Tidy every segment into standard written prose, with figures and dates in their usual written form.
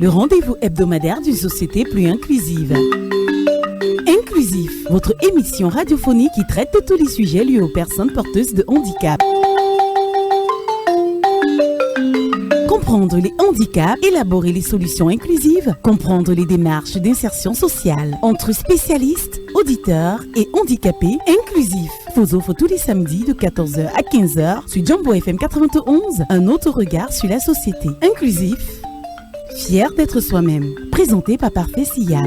le rendez-vous hebdomadaire d'une société plus inclusive. Inclusif, votre émission radiophonique qui traite de tous les sujets liés aux personnes porteuses de handicap. Comprendre les handicaps, élaborer les solutions inclusives, comprendre les démarches d'insertion sociale entre spécialistes, auditeurs et handicapés. Inclusif vous offre tous les samedis de 14h à 15h sur Jumbo FM 91, un autre regard sur la société. Inclusif, fier d'être soi-même. Présenté par Parfait Sillap.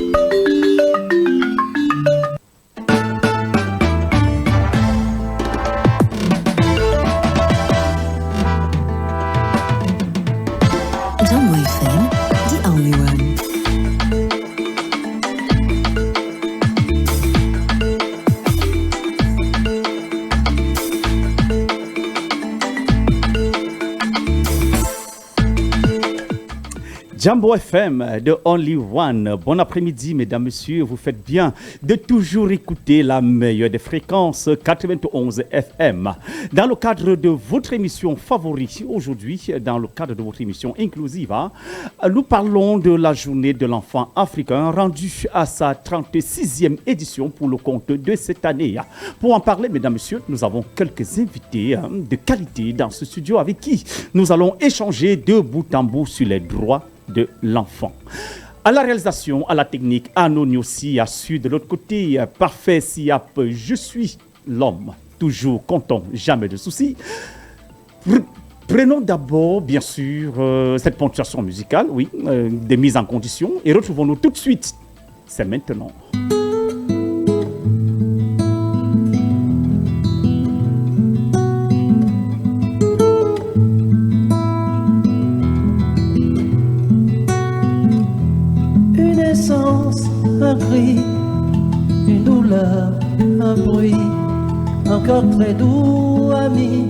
Jumbo FM, the only one. Jumbo FM, the only one. Bon après-midi, mesdames, messieurs. Vous faites bien de toujours écouter la meilleure des fréquences 91 FM. Dans le cadre de votre émission favorite aujourd'hui, dans le cadre de votre émission inclusive, nous parlons de la journée de l'enfant africain rendue à sa 36e édition pour le compte de cette année. Pour en parler, mesdames, messieurs, nous avons quelques invités de qualité dans ce studio avec qui nous allons échanger de bout en bout sur les droits de l'enfant. À la réalisation, à la technique, Anon aussi a su de l'autre côté, Parfait Siap, je suis l'homme, toujours content, jamais de soucis. Prenons d'abord, bien sûr, cette ponctuation musicale, oui, des mises en condition, et retrouvons-nous tout de suite. C'est maintenant. Un cri, une douleur, un bruit, un cœur très doux, ami,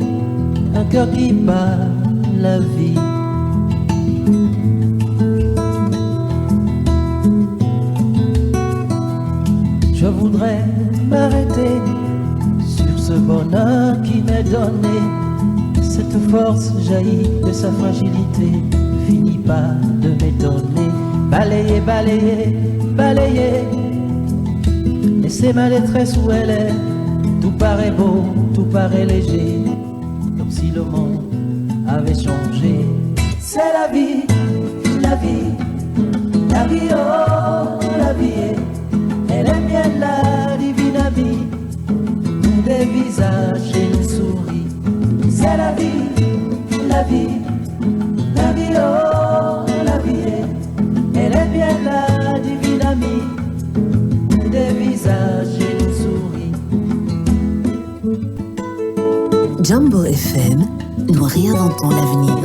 un cœur qui bat la vie. Je voudrais m'arrêter sur ce bonheur qui m'est donné. Cette force jaillit de sa fragilité, finit pas de m'étonner. Balayer, balayer, balayer, laissez ma détresse où elle est. Tout paraît beau, tout paraît léger, comme si le monde avait changé. C'est la vie, la vie, la vie, oh, la vie. Elle est bien la divine amie, nous des visages et une souris. C'est la vie, la vie, la vie, oh, la vie. Elle est bien la divine amie, des visages et une souris. Jumbo FM, nous réinventons l'avenir.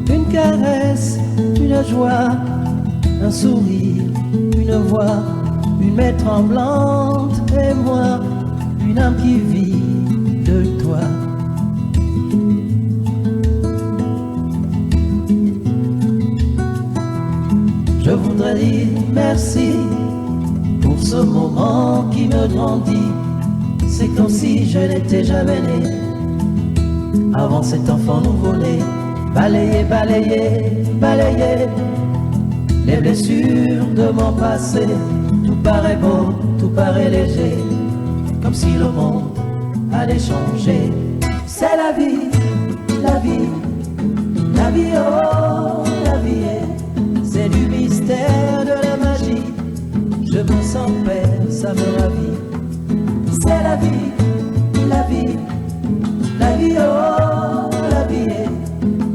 Une caresse, une joie, un sourire, une voix, une main tremblante et moi, une âme qui vit de toi. Je voudrais dire merci pour ce moment qui me grandit. C'est comme si je n'étais jamais né. Avant cet enfant nouveau-né, balayer, balayer, balayer les blessures de mon passé. Tout paraît beau, tout paraît léger, comme si le monde allait changer. C'est la vie, la vie, la vie, oh, la vie. C'est du mystère, de la magie. Je me sens paix, ça me ravit. C'est la vie, la vie, la vie, oh, la vie.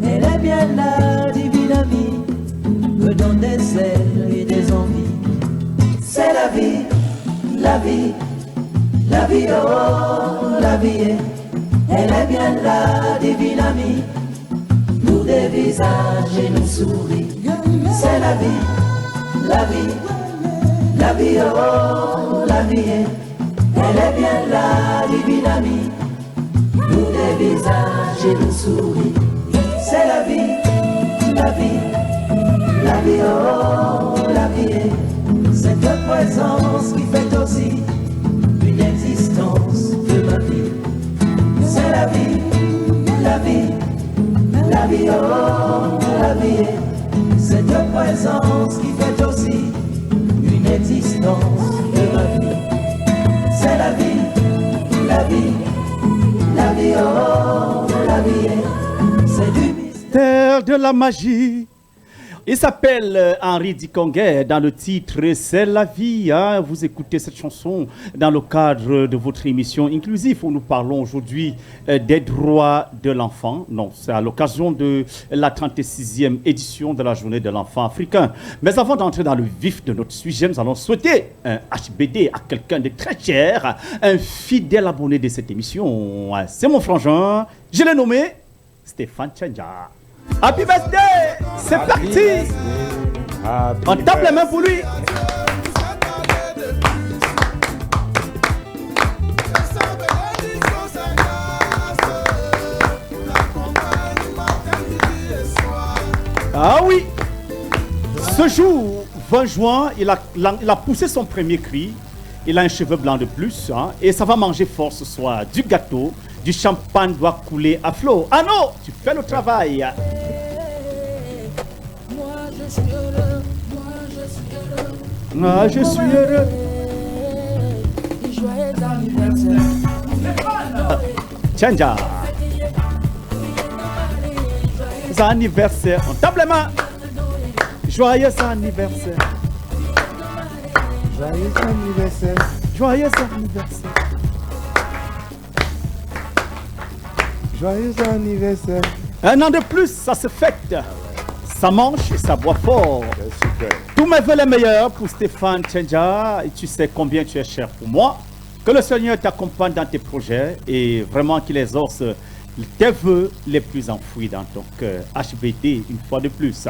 Elle est bien la divine amie, me donne des ailes et des envies. C'est la vie, la vie, la vie, oh, la vie. Elle est bien la divine amie, nous des visages et nous souris. C'est la vie, la vie, la vie, oh, la vie. Elle est bien la divine amie, nous des visages et nous souris. C'est la vie, la vie, la vie, oh, la vie. Cette présence qui fait aussi une existence de ma vie. C'est la vie, la vie, la vie, oh, la vie. Cette présence qui fait aussi une existence de ma vie. C'est la vie, la vie, la vie, oh, la vie. C'est du mystère de la magie. Il s'appelle Henri Dikongué dans le titre C'est la vie. Hein. Vous écoutez cette chanson dans le cadre de votre émission inclusive où nous parlons aujourd'hui des droits de l'enfant. Non, c'est à l'occasion de la 36e édition de la journée de l'enfant africain. Mais avant d'entrer dans le vif de notre sujet, nous allons souhaiter un HBD à quelqu'un de très cher, un fidèle abonné de cette émission. C'est mon frangin, je l'ai nommé Stéphane Tchandja. Happy birthday! C'est parti! On tape les mains pour lui! Ah oui! Ce jour, 20 juin, il a poussé son premier cri. Il a un cheveu blanc de plus. Hein, et ça va manger fort ce soir. Du gâteau, du champagne doit couler à flot. Ah non! Tu fais le travail! Moi je suis heureux. Joyeux anniversaire. Tchandja. Joyeux anniversaire. On tape les mains. Joyeux anniversaire. Joyeux anniversaire. Joyeux anniversaire. Joyeux anniversaire. Un an de plus, ça se fête. Ça mange et ça boit fort. Super. Tous mes vœux les meilleurs pour Stéphane Tchandja. Et tu sais combien tu es cher pour moi. Que le Seigneur t'accompagne dans tes projets et vraiment qu'il exauce tes vœux les plus enfouis dans ton cœur. HBD une fois de plus.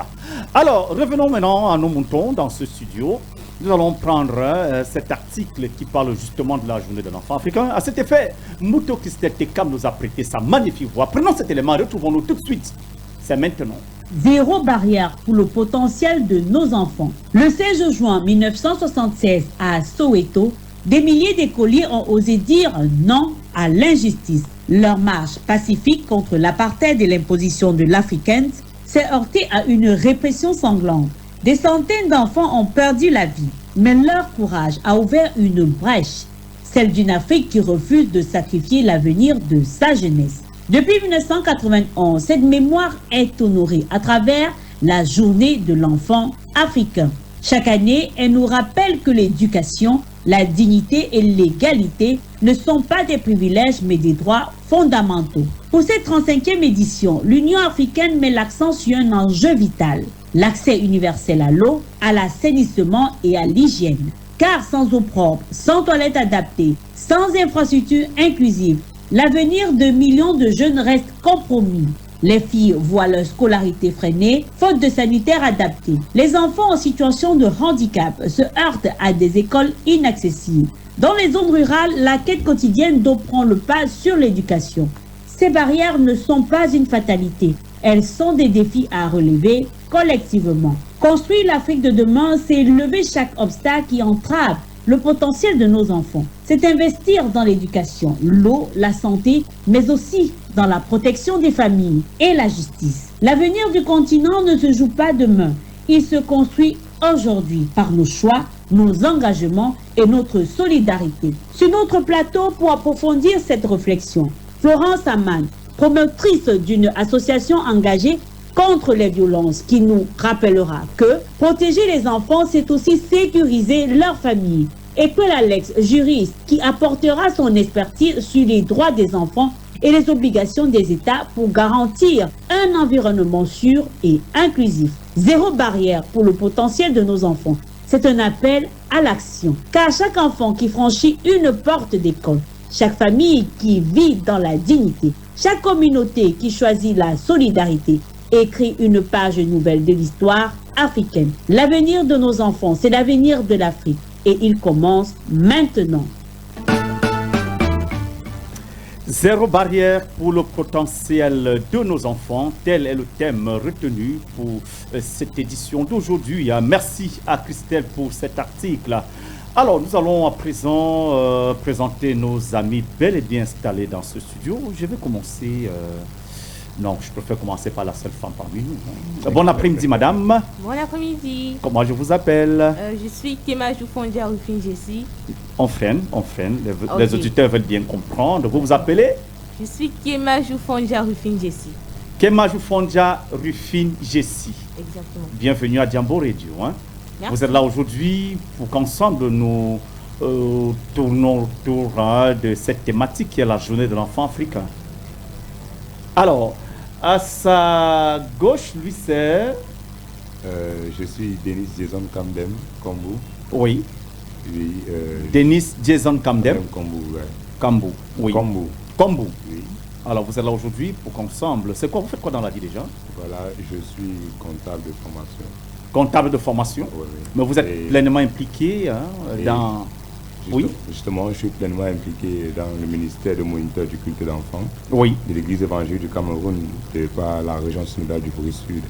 Alors, revenons maintenant à nos moutons dans ce studio. Nous allons prendre cet article qui parle justement de la journée de l'enfant africain. À cet effet, Mouto Christelle Tekam nous a prêté sa magnifique voix. Prenons cet élément, retrouvons-nous tout de suite. C'est maintenant. Zéro barrière pour le potentiel de nos enfants. Le 16 juin 1976 à Soweto, des milliers d'écoliers ont osé dire non à l'injustice. Leur marche pacifique contre l'apartheid et l'imposition de l'Africaine s'est heurtée à une répression sanglante. Des centaines d'enfants ont perdu la vie, mais leur courage a ouvert une brèche, celle d'une Afrique qui refuse de sacrifier l'avenir de sa jeunesse. Depuis 1991, cette mémoire est honorée à travers la journée de l'enfant africain. Chaque année, elle nous rappelle que l'éducation, la dignité et l'égalité ne sont pas des privilèges mais des droits fondamentaux. Pour cette 35e édition, l'Union africaine met l'accent sur un enjeu vital, l'accès universel à l'eau, à l'assainissement et à l'hygiène. Car sans eau propre, sans toilettes adaptées, sans infrastructures inclusives, l'avenir de millions de jeunes reste compromis. Les filles voient leur scolarité freinée, faute de sanitaires adaptés. Les enfants en situation de handicap se heurtent à des écoles inaccessibles. Dans les zones rurales, la quête quotidienne d'eau prend le pas sur l'éducation. Ces barrières ne sont pas une fatalité. Elles sont des défis à relever collectivement. Construire l'Afrique de demain, c'est lever chaque obstacle qui entrave le potentiel de nos enfants. C'est investir dans l'éducation, l'eau, la santé, mais aussi dans la protection des familles et la justice. L'avenir du continent ne se joue pas demain. Il se construit aujourd'hui par nos choix, nos engagements et notre solidarité. Sur notre plateau, pour approfondir cette réflexion, Florence Aman, promotrice d'une association engagée contre les violences, qui nous rappellera que protéger les enfants, c'est aussi sécuriser leur famille. Et Paul Alex, juriste, qui apportera son expertise sur les droits des enfants et les obligations des États pour garantir un environnement sûr et inclusif. Zéro barrière pour le potentiel de nos enfants. C'est un appel à l'action. Car chaque enfant qui franchit une porte d'école, chaque famille qui vit dans la dignité, chaque communauté qui choisit la solidarité, écrit une page nouvelle de l'histoire africaine. L'avenir de nos enfants, c'est l'avenir de l'Afrique. Et il commence maintenant. Zéro barrière pour le potentiel de nos enfants, tel est le thème retenu pour cette édition d'aujourd'hui. Merci à Christelle pour cet article. Alors, nous allons à présent présenter nos amis bel et bien installés dans ce studio. Je vais commencer... Non, je préfère commencer par la seule femme parmi nous. Bon après-midi, madame. Bon après-midi. Comment je vous appelle? Je suis Kemajou Fondia Rufin Jessie. On freine. Les auditeurs veulent bien comprendre. Vous vous appelez? Je suis Kemajou Fondia Rufin Jessie. Kemajou Fondia Rufin Jessie. Exactement. Bienvenue à Jambo Radio. Merci. Vous êtes là aujourd'hui pour qu'ensemble nous tournons autour de cette thématique qui est la journée de l'enfant africain. Alors, à sa gauche, lui, c'est... Je suis Denis Jason Kamdem, Kambou. Oui. Oui, Denis Jason Kamdem. Kambou, ouais. Kambou, oui. Kambou. Kambou. Oui. Alors, vous êtes là aujourd'hui pour qu'ensemble... C'est quoi? Vous faites quoi dans la vie déjà? Voilà, je suis comptable de formation. Comptable de formation? Oui, oui. Mais vous êtes pleinement impliqué dans... Oui. Justement, je suis pleinement impliqué dans le ministère de moniteur du culte d'enfants Oui. de l'Église évangélique du Cameroun, par la région synodale du Forêt Sud.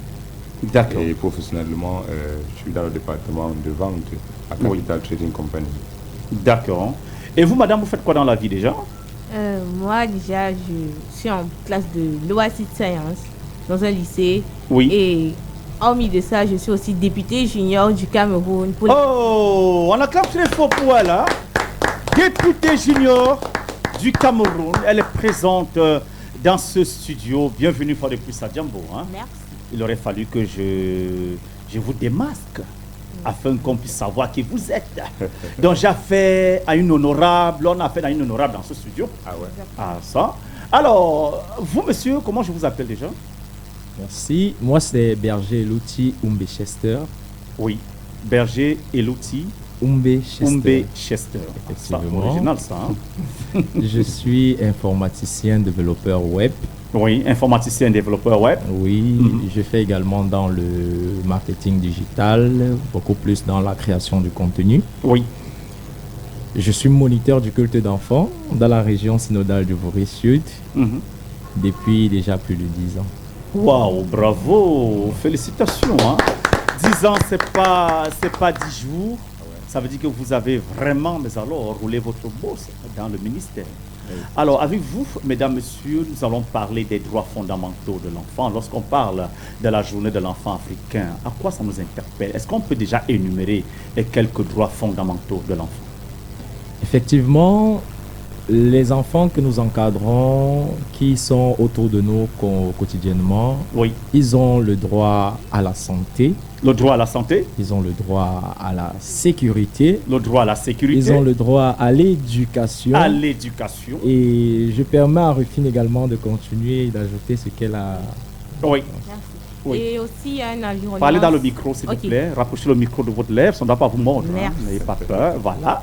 D'accord. Et professionnellement, je suis dans le département de vente à Capital Trading Company. D'accord. Et vous, madame, vous faites quoi dans la vie déjà? Moi, déjà, je suis en classe de l'OASIT Science dans un lycée. Oui. Et hormis de ça, je suis aussi députée junior du Cameroun. Oh, on acclame très fort pour elle, hein? Députée junior du Cameroun. Elle est présente dans ce studio. Bienvenue fois de plus à Jambo. Merci. Il aurait fallu que je vous démasque afin qu'on puisse savoir qui vous êtes. Donc j'ai affaire à une honorable, on a affaire à une honorable dans ce studio. Ah ouais. Ah ça. Alors, vous monsieur, comment je vous appelle déjà? Merci. Moi, c'est Berger Eloti Umbe Chester. Oui. Berger Eloti Umbe Chester. Umbe Chester. Effectivement. C'est original ça. Je suis informaticien développeur web. Oui, informaticien développeur web. Oui, je fais également dans le marketing digital, beaucoup plus dans la création du contenu. Oui. Je suis moniteur du culte d'enfants dans la région synodale du Forêt Sud depuis déjà plus de 10 ans. Waouh, bravo, félicitations. 10 ans, c'est pas 10 jours. Ça veut dire que vous avez vraiment, mais alors, roulé votre bosse dans le ministère. Alors, avec vous, mesdames, messieurs, nous allons parler des droits fondamentaux de l'enfant. Lorsqu'on parle de la journée de l'enfant africain, à quoi ça nous interpelle? Est-ce qu'on peut déjà énumérer les quelques droits fondamentaux de l'enfant? Effectivement, les enfants que nous encadrons, qui sont autour de nous quotidiennement, oui. Ils ont le droit à la santé. Le droit à la santé. Ils ont le droit à la sécurité. Le droit à la sécurité. Ils ont le droit à l'éducation. À l'éducation. Et je permets à Rufine également de continuer et d'ajouter ce qu'elle a... Oui. Merci. Oui. Et aussi un environnement... Parlez dans le micro, s'il vous plaît. Rapprochez le micro de votre lèvre, ça ne doit pas vous mordre. N'ayez pas peur. Voilà.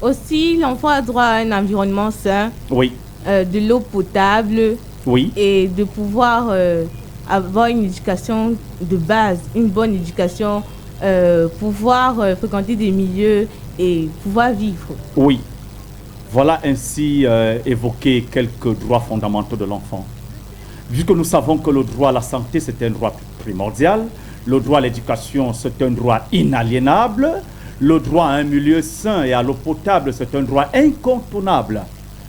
Aussi, l'enfant a droit à un environnement sain, oui. De l'eau potable, oui. Et de pouvoir avoir une éducation de base, une bonne éducation, pouvoir fréquenter des milieux et pouvoir vivre. Oui. Voilà ainsi évoquer quelques droits fondamentaux de l'enfant. Vu que nous savons que le droit à la santé, c'est un droit primordial, le droit à l'éducation, c'est un droit inaliénable, le droit à un milieu sain et à l'eau potable, c'est un droit incontournable.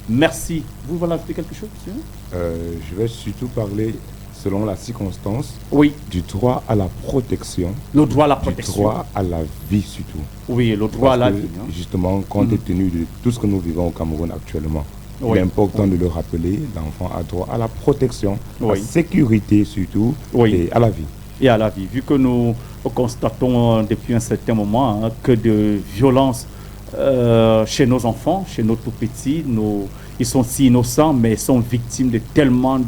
Merci. Vous voulez ajouter quelque chose, monsieur? Je vais surtout parler, selon la circonstance, du droit à la protection. Le droit à la protection. Du droit à la vie surtout. Oui, le droit à la vie. Justement, compte tenu de tout ce que nous vivons au Cameroun actuellement, il est important de le rappeler, l'enfant a droit à la protection, à la sécurité surtout, et à la vie. Et à la vie. Vu que nous constatons depuis un certain moment que de violences chez nos enfants, chez nos tout-petits, ils sont si innocents, mais sont victimes de tellement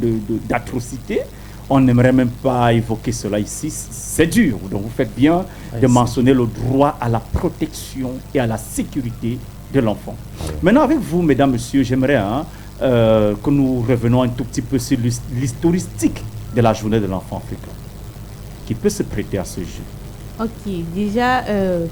d'atrocités. On n'aimerait même pas évoquer cela ici. C'est dur. Donc vous faites bien de mentionner le droit à la protection et à la sécurité de l'enfant. Maintenant, avec vous, mesdames, messieurs, j'aimerais que nous revenons un tout petit peu sur l'historistique de la journée de l'enfant africain, qui peut se prêter à ce jeu. Ok, déjà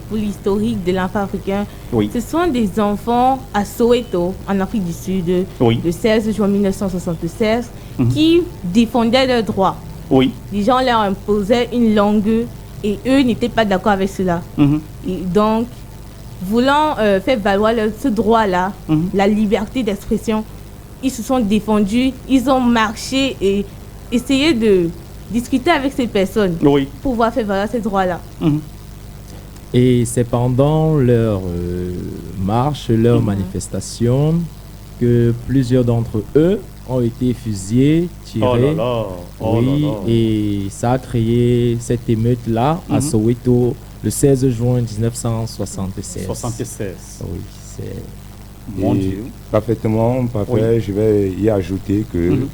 pour l'historique de l'enfant africain, ce sont des enfants à Soweto, en Afrique du Sud, le 16 juin 1976, qui défendaient leurs droits. Les gens leur imposaient une langue et eux n'étaient pas d'accord avec cela. Et donc, voulant faire valoir ce droit-là, la liberté d'expression, ils se sont défendus, ils ont marché et essayé de discuter avec ces personnes pour pouvoir faire valoir ces droits-là. Et c'est pendant leur marche, leur manifestation, que plusieurs d'entre eux ont été fusillés, tirés. Et ça a créé cette émeute-là à Soweto le 16 juin 1976. Oui, c'est... Mon Dieu. Parfaitement, parfait. Je vais y ajouter que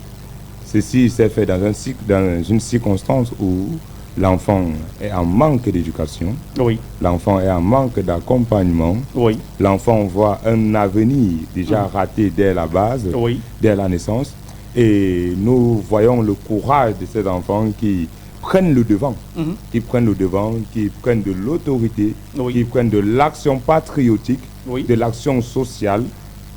ceci s'est fait dans une circonstance où l'enfant est en manque d'éducation, l'enfant est en manque d'accompagnement, l'enfant voit un avenir déjà raté dès la base, dès la naissance, et nous voyons le courage de ces enfants qui prennent le devant, qui prennent de l'autorité, qui prennent de l'action patriotique, de l'action sociale,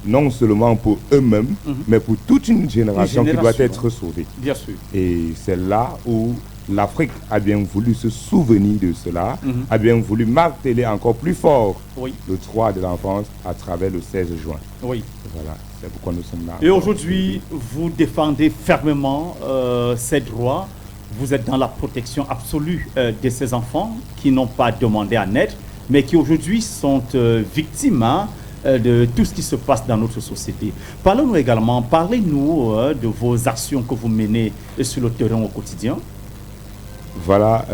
non seulement pour eux-mêmes, mais pour toute une génération qui doit être sauvée. Bien sûr. Et c'est là où l'Afrique a bien voulu se souvenir de cela, a bien voulu marteler encore plus fort le droit de l'enfance à travers le 16 juin. Oui. Voilà, c'est pourquoi nous sommes là. Et aujourd'hui, vous défendez fermement ces droits. Vous êtes dans la protection absolue de ces enfants qui n'ont pas demandé à naître, mais qui aujourd'hui sont victimes de tout ce qui se passe dans notre société. Parlez-nous également, parlez-nous de vos actions que vous menez sur le terrain au quotidien. Voilà,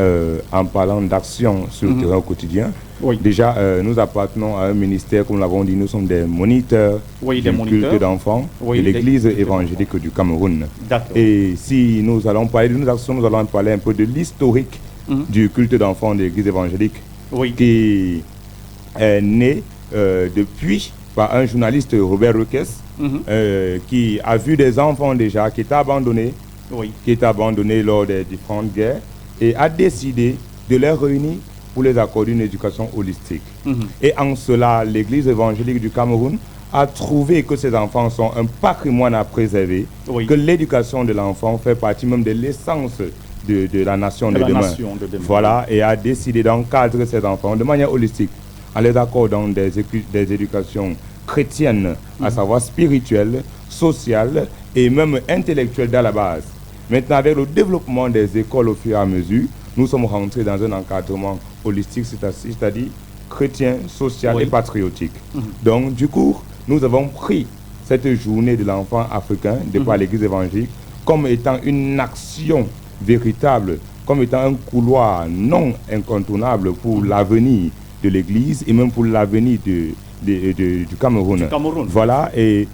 en parlant d'action sur le terrain au quotidien, déjà nous appartenons à un ministère, comme nous l'avons dit, nous sommes des moniteurs du culte d'enfants de l'église évangélique du Cameroun. Et si nous allons parler de nos actions, nous allons parler un peu de l'historique du culte d'enfants de l'église évangélique qui est né depuis par un journaliste, Robert Requès, qui a vu des enfants déjà qui étaient abandonnés, lors des différentes guerres, et a décidé de les réunir pour les accorder une éducation holistique. Et en cela, l'église évangélique du Cameroun a trouvé que ces enfants sont un patrimoine à préserver, que l'éducation de l'enfant fait partie même de l'essence de la nation de demain. Voilà, et a décidé d'encadrer ces enfants de manière holistique, en les accordant des éducations chrétiennes, à savoir spirituelles, sociales et même intellectuelles dans la base. Maintenant, avec le développement des écoles au fur et à mesure, nous sommes rentrés dans un encadrement holistique, c'est-à-dire chrétien, social et patriotique. Donc, du coup, nous avons pris cette journée de l'enfant africain, de par l'église évangélique, comme étant une action véritable, comme étant un couloir non incontournable pour l'avenir de l'église et même pour l'avenir du Cameroun. Voilà, et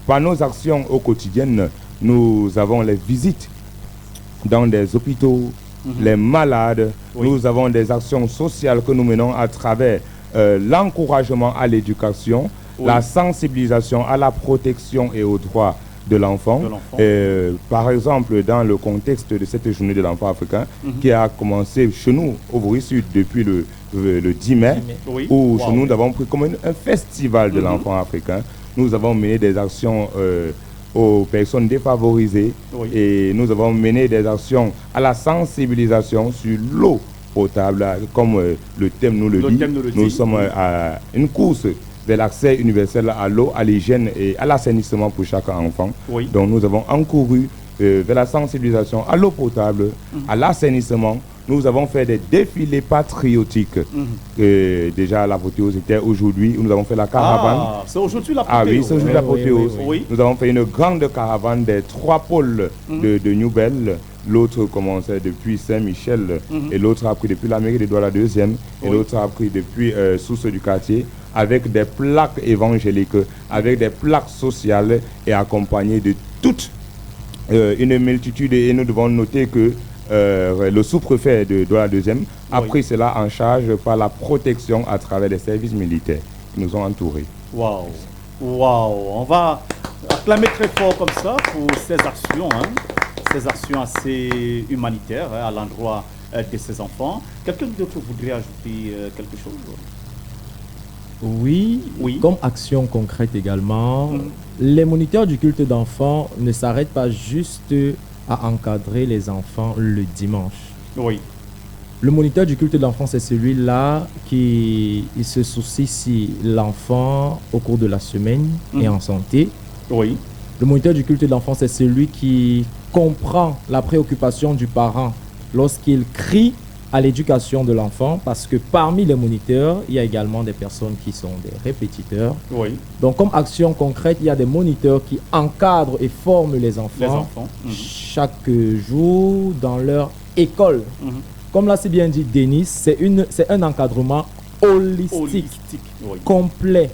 par nos actions au quotidien, nous avons les visites dans des hôpitaux, les malades. Nous avons des actions sociales que nous menons à travers l'encouragement à l'éducation, la sensibilisation à la protection et aux droits de l'enfant. Par exemple, dans le contexte de cette journée de l'enfant africain, qui a commencé chez nous, au Vaury Sud, depuis le 10 mai, où chez nous, nous avons pris comme un festival de l'enfant africain. Nous avons mené des actions aux personnes défavorisées et nous avons mené des actions à la sensibilisation sur l'eau potable, comme le thème nous le dit. Nous sommes à une course vers l'accès universel à l'eau, à l'hygiène et à l'assainissement pour chaque enfant. Donc nous avons encouru vers la sensibilisation à l'eau potable, à l'assainissement. Nous avons fait des défilés patriotiques. Déjà, l'apothéose était aujourd'hui. Nous avons fait la caravane. Ah, c'est aujourd'hui l'apothéose. Ah oui, c'est aujourd'hui l'apothéose. Nous avons fait une grande caravane des 3 pôles de Newbel. L'autre commençait depuis Saint-Michel et l'autre a pris depuis la mairie de Douala 2e et l'autre a pris depuis Source du quartier, avec des plaques évangéliques, avec des plaques sociales et accompagnées de toute une multitude. Et nous devons noter que le sous-préfet de Douala 2e a pris cela en charge par la protection à travers les services militaires qui nous ont entourés. Waouh, on va acclamer très fort comme ça pour ces actions, ces actions assez humanitaires à l'endroit de ces enfants. Quelqu'un d'autre voudrait ajouter quelque chose? Oui, comme action concrète également, les moniteurs du culte d'enfants ne s'arrêtent pas juste à encadrer les enfants le dimanche. Le moniteur du culte de l'enfant, c'est celui-là qui se soucie si l'enfant, au cours de la semaine, est en santé. Oui. Le moniteur du culte de l'enfant, c'est celui qui comprend la préoccupation du parent lorsqu'il crie à l'éducation de l'enfant, parce que parmi les moniteurs, il y a également des personnes qui sont des répétiteurs. Oui. Donc, comme action concrète, il y a des moniteurs qui encadrent et forment les enfants, chaque jour dans leur école. Comme l'a si bien dit Denis, c'est un encadrement holistique. Complet,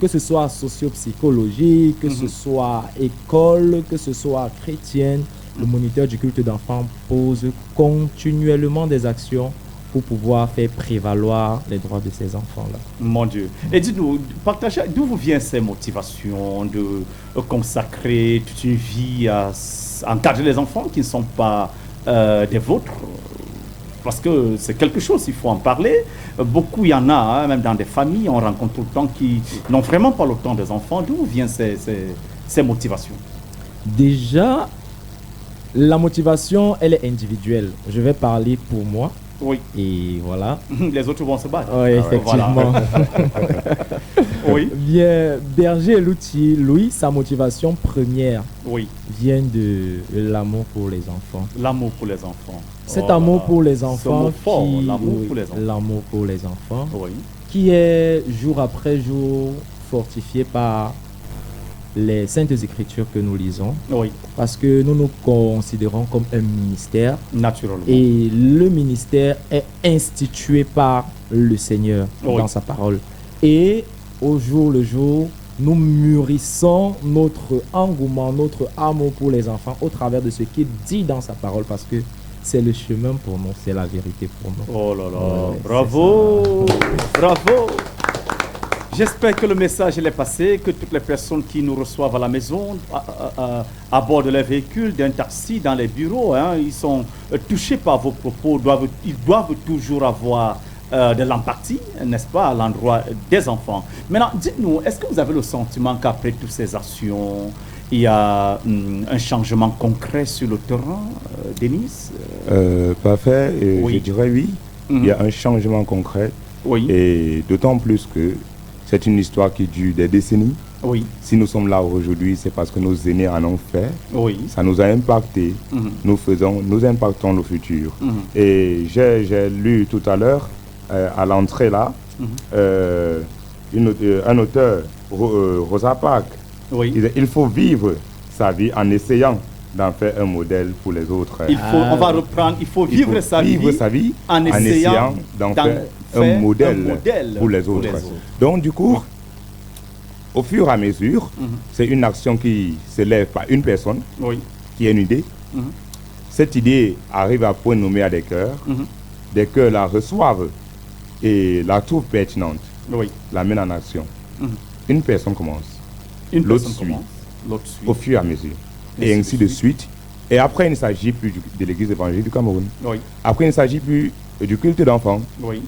que ce soit socio-psychologique, que ce soit école, que ce soit chrétienne. Le moniteur du culte d'enfants pose continuellement des actions pour pouvoir faire prévaloir les droits de ces enfants-là. Mon Dieu. Et dites-nous, partagez, d'où vous viennent ces motivations de consacrer toute une vie à encadrer les enfants qui ne sont pas des vôtres? Parce que c'est quelque chose, il faut en parler. Beaucoup, il y en a, même dans des familles, on rencontre tout le temps qui n'ont vraiment pas le temps des enfants. D'où viennent ces motivations? Déjà, la motivation, elle est individuelle. Je vais parler pour moi. Oui. Et voilà. Les autres vont se battre. Oui, effectivement. Voilà. Oui. Bien, Berger Louti, Louis, sa motivation première vient de l'amour pour les enfants. L'amour pour les enfants. Cet amour pour les enfants, l'amour pour les enfants, qui est jour après jour fortifié par les saintes écritures que nous lisons, parce que nous nous considérons comme un ministère. Naturellement. Et le ministère est institué par le Seigneur dans sa parole. Et au jour le jour, nous mûrissons notre engouement, notre amour pour les enfants au travers de ce qu'il dit dans sa parole, parce que c'est le chemin pour nous, c'est la vérité pour nous. Oh là là, bravo, bravo. J'espère que le message est passé, que toutes les personnes qui nous reçoivent à la maison, à bord de leur véhicule, d'un taxi, dans les bureaux, ils sont touchés par vos propos, ils doivent toujours avoir de l'empathie, n'est-ce pas, à l'endroit des enfants. Maintenant, dites-nous, est-ce que vous avez le sentiment qu'après toutes ces actions, il y a un changement concret sur le terrain, Denis? Parfait, je dirais oui. Il y a un changement concret. Et d'autant plus que c'est une histoire qui dure des décennies. Si nous sommes là aujourd'hui, c'est parce que nos aînés en ont fait. Ça nous a impacté. Nous impactons le futur. Et j'ai lu tout à l'heure, à l'entrée là, un auteur, Rosa Parks, il faut vivre sa vie en essayant d'en faire un modèle pour les autres. On va reprendre, il faut vivre sa vie en essayant d'en faire un modèle pour les autres. Donc du coup, au fur et à mesure, c'est une action qui s'élève par une personne qui a une idée. Cette idée arrive à point nommé à des cœurs. Des cœurs la reçoivent et la trouvent pertinente, la mènent en action. Une personne commence, l'autre suit, au fur et à mesure. Et ainsi de suite. Et après, il ne s'agit plus de l'église évangélique du Cameroun. Après, il ne s'agit plus du culte d'enfants.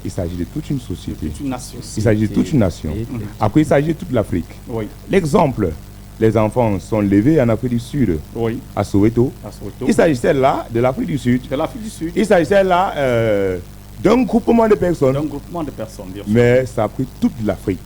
Il s'agit de toute une société. Il s'agit de toute une nation. Après, il s'agit de toute l'Afrique. L'exemple, les enfants sont levés en Afrique du Sud, à Soweto. Il s'agissait là de l'Afrique du Sud. Il s'agissait là d'un groupement de personnes. Bien sûr. Mais ça a pris toute l'Afrique.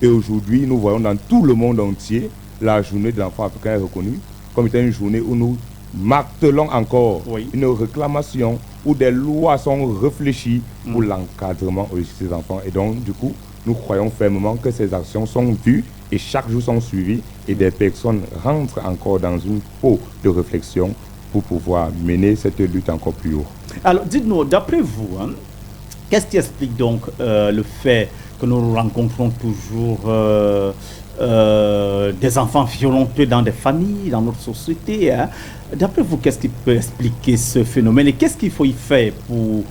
Et aujourd'hui, nous voyons dans tout le monde entier, la journée de l'enfant africain est reconnue comme étant une journée où nous martelons encore une réclamation, où des lois sont réfléchies pour l'encadrement de ces enfants. Et donc, du coup, nous croyons fermement que ces actions sont vues et chaque jour sont suivies et des personnes rentrent encore dans une peau de réflexion pour pouvoir mener cette lutte encore plus haut. Alors, dites-nous, d'après vous, qu'est-ce qui explique donc le fait que nous rencontrons toujours des enfants violentés dans des familles, dans notre société? D'après vous, qu'est-ce qui peut expliquer ce phénomène et qu'est-ce qu'il faut y faire pour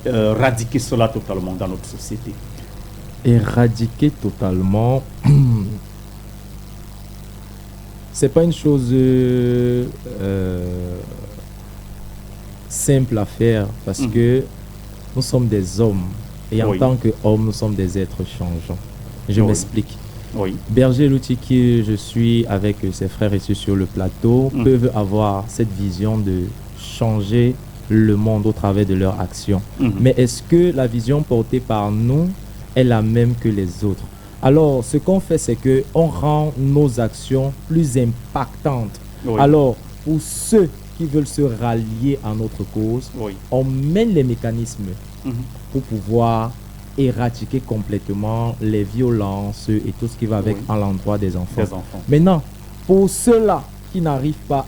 éradiquer cela totalement dans notre société? Éradiquer totalement, c'est pas une chose simple à faire parce que nous sommes des hommes et en tant qu'hommes, nous sommes des êtres changeants. Je m'explique. Berger Louti, qui je suis avec ses frères ici sur le plateau, peuvent avoir cette vision de changer le monde au travers de leurs actions. Mais est-ce que la vision portée par nous est la même que les autres? Alors, ce qu'on fait, c'est qu'on rend nos actions plus impactantes. Alors, pour ceux qui veulent se rallier à notre cause, on mène les mécanismes pour pouvoir éradiquer complètement les violences et tout ce qui va avec à l'endroit des enfants. Maintenant, pour ceux-là qui n'arrivent pas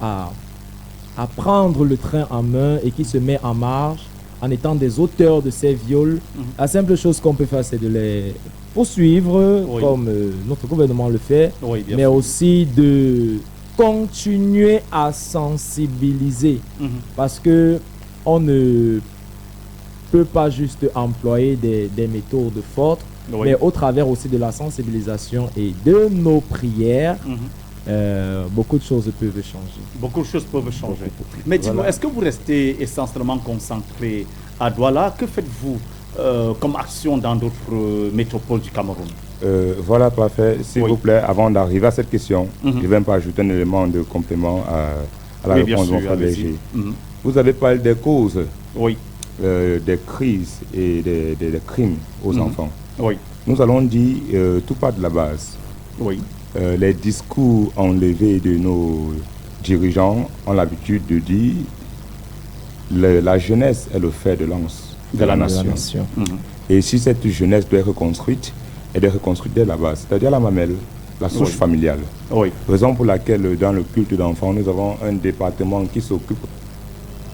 à prendre le train en main et qui se met en marche en étant des auteurs de ces viols, la simple chose qu'on peut faire, c'est de les poursuivre, comme notre gouvernement le fait, mais aussi de continuer à sensibiliser, parce que on ne peut pas juste employer des méthodes fortes, mais au travers aussi de la sensibilisation et de nos prières, beaucoup de choses peuvent changer. Beaucoup de choses peuvent changer. Mais dis-moi, est-ce que vous restez essentiellement concentré à Douala? Que faites-vous comme action dans d'autres métropoles du Cameroun? Voilà, parfait. S'il vous plaît, avant d'arriver à cette question, je vais pas ajouter un élément de complément à la réponse de mon frère Berger. Vous avez parlé des causes, des crises et des crimes aux enfants. Nous allons dire tout part de la base. Les discours enlevés de nos dirigeants ont l'habitude de dire la jeunesse est le fer de lance de la nation. Et si cette jeunesse doit être reconstruite, elle est reconstruite dès la base, c'est-à-dire la mamelle, la souche familiale. Raison pour laquelle dans le culte d'enfants, nous avons un département qui s'occupe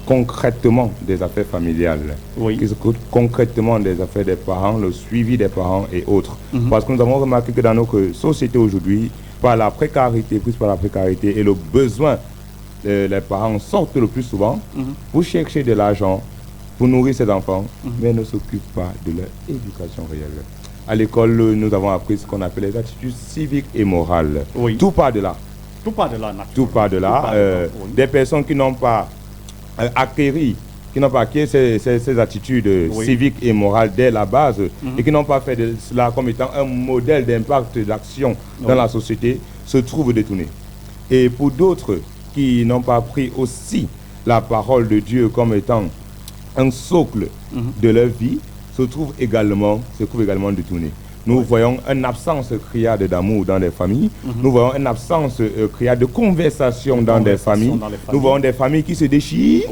concrètement des affaires familiales, qui s'occupe concrètement des affaires des parents, le suivi des parents et autres. Parce que nous avons remarqué que dans notre société aujourd'hui, par la précarité, plus par la précarité et le besoin, les parents sortent le plus souvent pour chercher de l'argent, pour nourrir ses enfants, mais ne s'occupent pas de leur éducation réelle. À l'école, nous avons appris ce qu'on appelle les attitudes civiques et morales. Tout part de là. Tout part de là, tout part de là. Des personnes qui n'ont pas acquis ces attitudes civiques et morales dès la base et qui n'ont pas fait de cela comme étant un modèle d'impact d'action dans la société, se trouvent détournés. Et pour d'autres qui n'ont pas pris aussi la parole de Dieu comme étant un socle de leur vie, se trouvent également détournés. Nous voyons une absence criarde d'amour dans les familles. Nous voyons une absence criarde de conversation dans des familles. Nous voyons des familles qui se déchirent.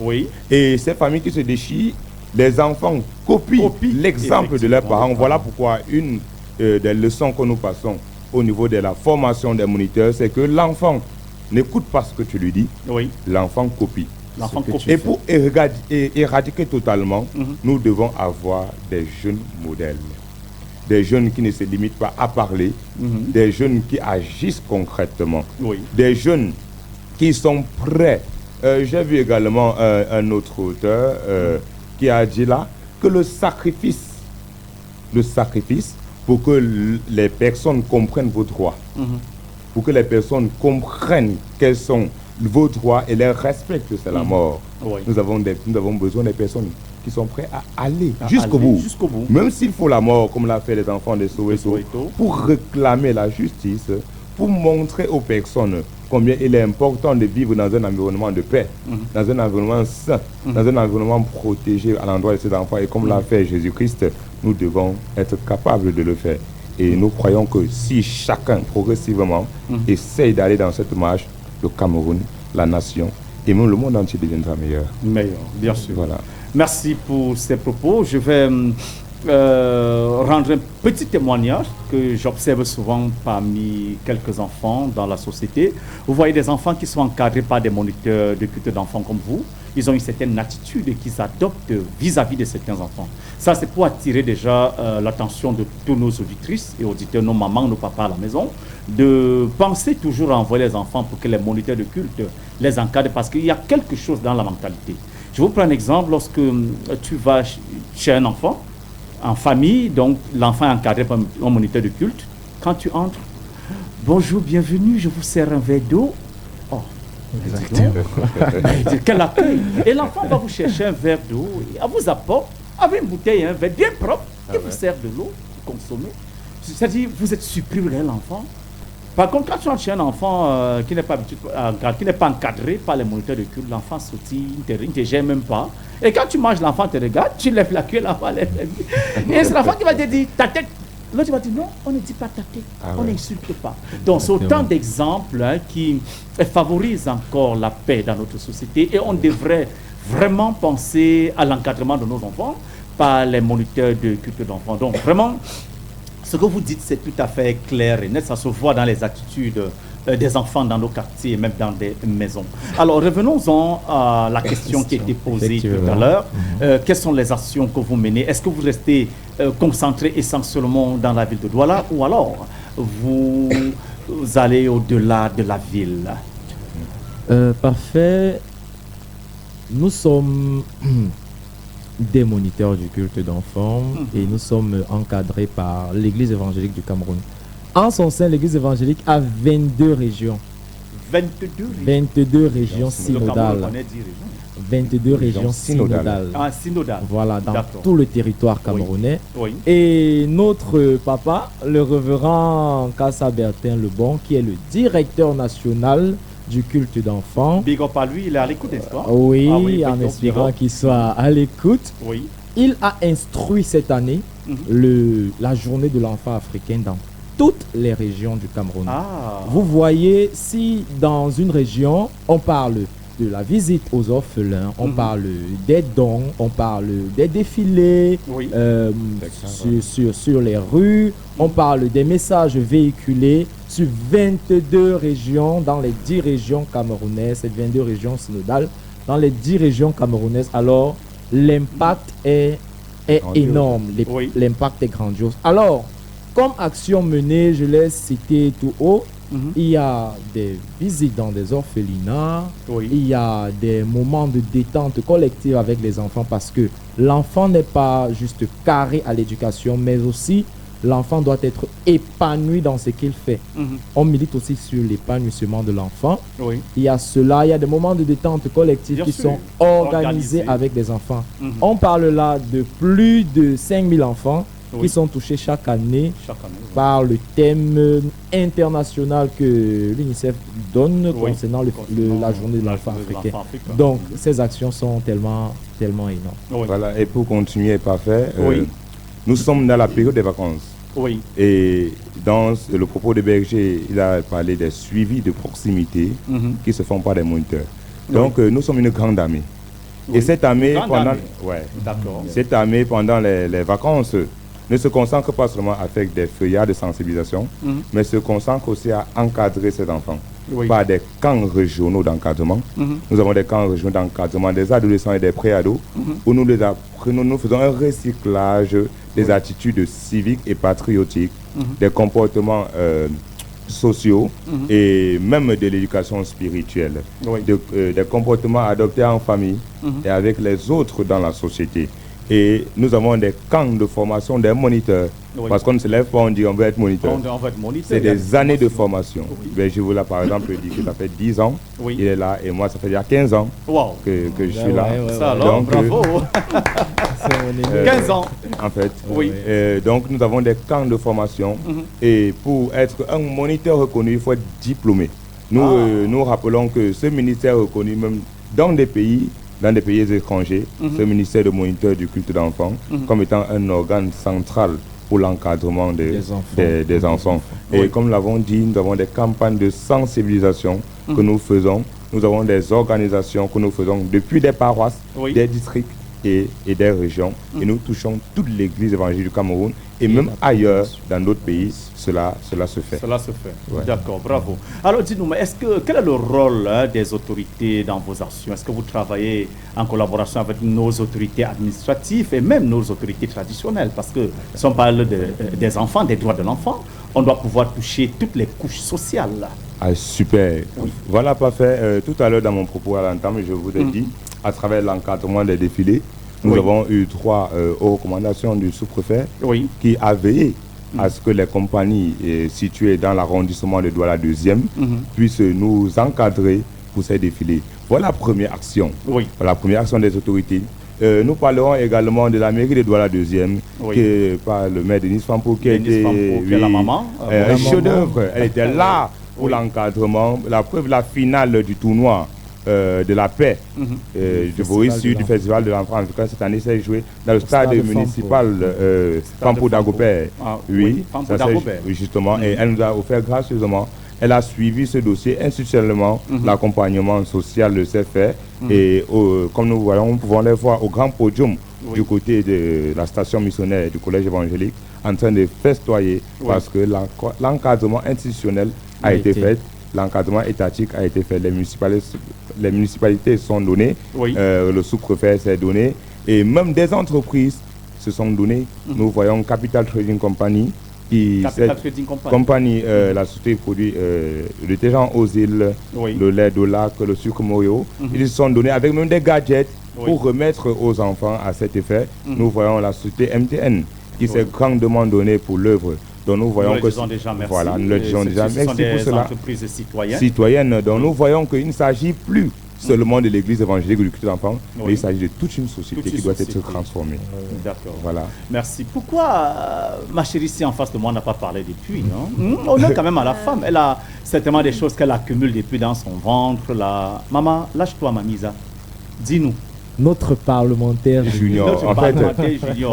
Et ces familles qui se déchirent, les enfants copient l'exemple de leurs parents. Voilà pourquoi une des leçons que nous passons au niveau de la formation des moniteurs, c'est que l'enfant n'écoute pas ce que tu lui dis. L'enfant copie. Et pour éradiquer totalement, nous devons avoir des jeunes modèles. Des jeunes qui ne se limitent pas à parler, des jeunes qui agissent concrètement, des jeunes qui sont prêts. J'ai vu également un autre auteur qui a dit là que le sacrifice pour que les personnes comprennent vos droits, pour que les personnes comprennent quels sont vos droits et les respectent, c'est la mort. Nous avons besoin des personnes qui sont prêts à aller jusqu'au bout. Même s'il faut la mort, comme l'a fait les enfants de Soweto, pour réclamer la justice, pour montrer aux personnes combien il est important de vivre dans un environnement de paix, dans un environnement sain, dans un environnement protégé à l'endroit de ces enfants. Et comme l'a fait Jésus-Christ, nous devons être capables de le faire. Et nous croyons que si chacun, progressivement, essaye d'aller dans cette marche, le Cameroun, la nation et même le monde entier deviendra meilleur. Meilleur, bien sûr. Voilà. Merci pour ces propos. Je vais rendre un petit témoignage que j'observe souvent parmi quelques enfants dans la société. Vous voyez des enfants qui sont encadrés par des moniteurs de culte d'enfants comme vous. Ils ont une certaine attitude qu'ils adoptent vis-à-vis de certains enfants. Ça, c'est pour attirer déjà l'attention de tous nos auditrices et auditeurs, nos mamans, nos papas à la maison, de penser toujours à envoyer les enfants pour que les moniteurs de culte les encadrent, parce qu'il y a quelque chose dans la mentalité. Je vous prends un exemple. Lorsque tu vas chez un enfant, en famille, donc l'enfant est encadré par un moniteur de culte, quand tu entres, bonjour, bienvenue, je vous sers un verre d'eau. Oh, quel accueil! Et l'enfant va vous chercher un verre d'eau, il vous apporte avec une bouteille, un verre bien propre, il vous sert de l'eau, vous consommez. C'est-à-dire, vous êtes surpris de l'enfant. Par contre, quand tu as un enfant qui n'est pas encadré par les moniteurs de culte, l'enfant sortit, il ne te gêne même pas. Et quand tu manges, l'enfant te regarde, tu lèves la queue, l'enfant lève la queue. Et c'est l'enfant qui va te dire ta tête. L'autre va dire non, on ne dit pas ta tête, on n'insulte pas. Donc c'est autant d'exemples qui favorisent encore la paix dans notre société et on devrait vraiment penser à l'encadrement de nos enfants par les moniteurs de culte d'enfants. Donc vraiment, ce que vous dites, c'est tout à fait clair et net. Ça se voit dans les attitudes des enfants dans nos quartiers et même dans des maisons. Alors, revenons-en à la question qui a été posée tout à l'heure. Quelles sont les actions que vous menez? Est-ce que vous restez concentré essentiellement dans la ville de Douala ou alors vous allez au-delà de la ville? Parfait. Nous sommes des moniteurs du culte d'enfants et nous sommes encadrés par l'Église évangélique du Cameroun. En son sein, l'Église évangélique a 22 régions. 22 régions synodales. 22 régions synodales. Ah, synodales. Voilà, dans tout le territoire camerounais. Oui. Et notre papa, le révérend Kassa Bertin Lebon, qui est le directeur national du culte d'enfants. Big up à lui, il est à l'écoute, n'est-ce pas? Oui, en espérant qu'il soit à l'écoute. Oui. Il a instruit cette année la journée de l'enfant africain dans toutes les régions du Cameroun. Vous voyez, si dans une région, on parle de la visite aux orphelins, on parle des dons, on parle des défilés sur les rues, on parle des messages véhiculés sur 22 régions dans les 10 régions camerounaises, ces 22 régions synodales, dans les 10 régions camerounaises. Alors, l'impact est énorme, l'impact est grandiose. Alors, comme action menée, je l'ai cité tout haut, il y a des visites dans des orphelinats, il y a des moments de détente collective avec les enfants parce que l'enfant n'est pas juste carré à l'éducation, mais aussi l'enfant doit être épanoui dans ce qu'il fait. On milite aussi sur l'épanouissement de l'enfant. Il y a cela, il y a des moments de détente collective qui sont organisés avec les enfants. On parle là de plus de 5000 enfants qui sont touchés chaque année par le thème international que l'UNICEF donne concernant la journée de l'enfant africain. Donc, ces actions sont tellement énormes. Voilà, et pour continuer, parfait, nous sommes dans la période des vacances. Et dans le propos de Berger, il a parlé des suivis de proximité qui se font par des moniteurs. Donc, nous sommes une grande armée. Et cette armée, pendant les vacances, ne se consacre pas seulement avec des feuillards de sensibilisation, mais se consacre aussi à encadrer ces enfants par des camps régionaux d'encadrement. Nous avons des camps régionaux d'encadrement des adolescents et des pré-ados où nous les apprenons, nous faisons un recyclage des attitudes civiques et patriotiques, des comportements sociaux et même de l'éducation spirituelle, des comportements adoptés en famille et avec les autres dans la société. Et nous avons des camps de formation des moniteurs. Parce qu'on ne se lève pas, on dit on veut être moniteur. C'est des années de formation. Ben, je vous l'ai par exemple dit que ça fait 10 ans, il est là, et moi ça fait déjà 15 ans que je suis là. Donc, bravo. 15 ans. En fait. Donc nous avons des camps de formation. Et pour être un moniteur reconnu, il faut être diplômé. Nous rappelons que ce ministère reconnu même dans des pays étrangers, ce ministère de moniteur du culte d'enfants, comme étant un organe central pour l'encadrement des enfants. Et comme nous l'avons dit, nous avons des campagnes de sensibilisation que nous faisons. Nous avons des organisations que nous faisons depuis des paroisses, des districts et des régions. Et nous touchons toute l'église évangélique du Cameroun et même ailleurs dans d'autres pays, cela se fait. Cela se fait. D'accord, bravo. Alors dis-nous, quel est le rôle des autorités dans vos actions? Est-ce que vous travaillez en collaboration avec nos autorités administratives et même nos autorités traditionnelles? Parce que si on parle des enfants, des droits de l'enfant, on doit pouvoir toucher toutes les couches sociales. Ah, super. Voilà, parfait. Tout à l'heure dans mon propos à l'entame, je vous ai dit, à travers l'encadrement des défilés, nous avons eu 3 recommandations du sous-préfet qui a veillé à ce que les compagnies situées dans l'arrondissement de Douala 2e puissent nous encadrer pour ces défilés. Voilà la première action. Voilà la première action des autorités. Nous parlerons également de la mairie de Douala 2e, qui est par le maire Denis Fampo, qui était la maman. Un chef-d'œuvre. Elle était là pour l'encadrement. La preuve, la finale du tournoi de la paix du Boris Sud, du Festival de l'enfant africain, cette année, s'est joué dans le stade municipal Fampo d'Agopé. Oui, justement. Et elle nous a offert gracieusement. Elle a suivi ce dossier institutionnellement, l'accompagnement social s'est fait. Et comme nous voyons, nous pouvons les voir au grand podium du côté de la station missionnaire du collège évangélique en train de festoyer parce que l'encadrement institutionnel a été fait, l'encadrement étatique a été fait, les municipalités sont données, le sous-préfet s'est donné et même des entreprises se sont données. Nous voyons Capital Trading Company, la société produit le détergent aux îles, le lait de lac, le sucre Moyo. Ils se sont donnés avec même des gadgets pour remettre aux enfants à cet effet. Nous voyons la société MTN qui s'est grandement donnée pour l'œuvre. Donc nous voyons que nous le disons déjà merci pour cela. Entreprises citoyennes. Donc nous voyons qu'il ne s'agit plus seulement de l'église évangélique ou du culte d'enfants, mais il s'agit de toute une société qui doit être transformée. D'accord. Voilà. Merci. Pourquoi ma chérie ici en face de moi n'a pas parlé depuis, non? On est quand même à la femme. Elle a certainement des choses qu'elle accumule depuis dans son ventre. Là. Maman, lâche-toi, Mamisa. Dis-nous. Notre parlementaire junior.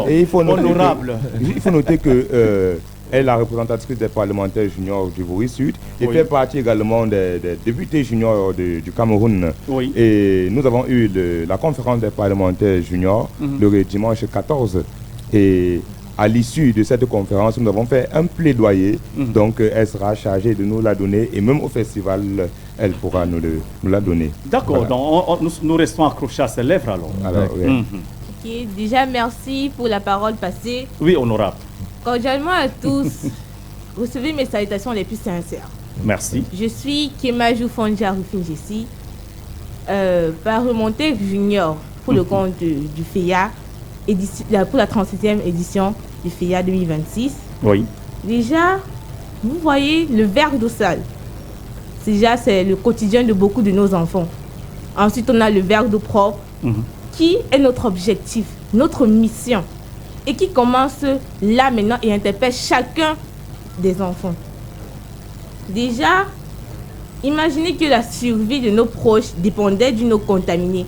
Et il faut honorable. Il faut noter que elle est la représentatrice des parlementaires juniors du Boris Sud et fait partie également des députés juniors du Cameroun. Et nous avons eu la conférence des parlementaires juniors le dimanche 14. Et à l'issue de cette conférence, nous avons fait un plaidoyer. Donc elle sera chargée de nous la donner et même au festival, elle pourra nous la donner. D'accord, voilà. Donc nous restons accrochés à ses lèvres alors. Déjà, merci pour la parole passée. Oui, honorable. Cordialement à tous, recevez mes salutations les plus sincères. Merci. Je suis Kemajou Fonja Rufin-Jessi, parlementaire junior pour le compte du FEA, pour la 37e édition du FEA 2026. Oui. Déjà, vous voyez le verre d'eau sale. Déjà, c'est le quotidien de beaucoup de nos enfants. Ensuite, on a le verre d'eau propre, qui est notre objectif, notre mission. Et qui commence là maintenant et interpelle chacun des enfants. Déjà, imaginez que la survie de nos proches dépendait d'une eau contaminée,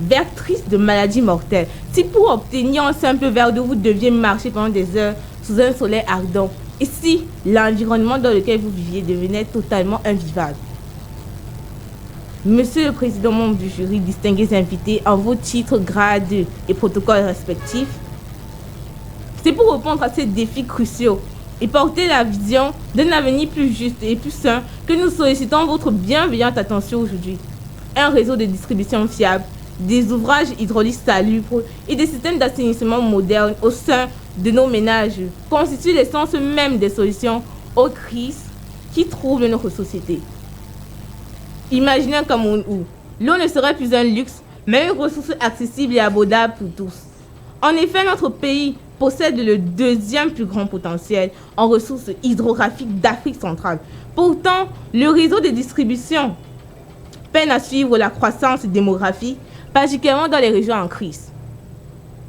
vectrice de maladies mortelles. Si pour obtenir un simple verre d'eau, vous deviez marcher pendant des heures sous un soleil ardent, et si l'environnement dans lequel vous viviez devenait totalement invivable. Monsieur le Président, membre du jury, distingués invités, en vos titres, grades et protocoles respectifs, c'est pour répondre à ces défis cruciaux et porter la vision d'un avenir plus juste et plus sain que nous sollicitons votre bienveillante attention aujourd'hui. Un réseau de distribution fiable, des ouvrages hydrauliques salubres et des systèmes d'assainissement modernes au sein de nos ménages constituent l'essence même des solutions aux crises qui troublent notre société. Imaginez un Cameroun où l'eau ne serait plus un luxe, mais une ressource accessible et abordable pour tous. En effet, notre pays possède le deuxième plus grand potentiel en ressources hydrographiques d'Afrique centrale. Pourtant, le réseau de distribution peine à suivre la croissance démographique, particulièrement dans les régions en crise.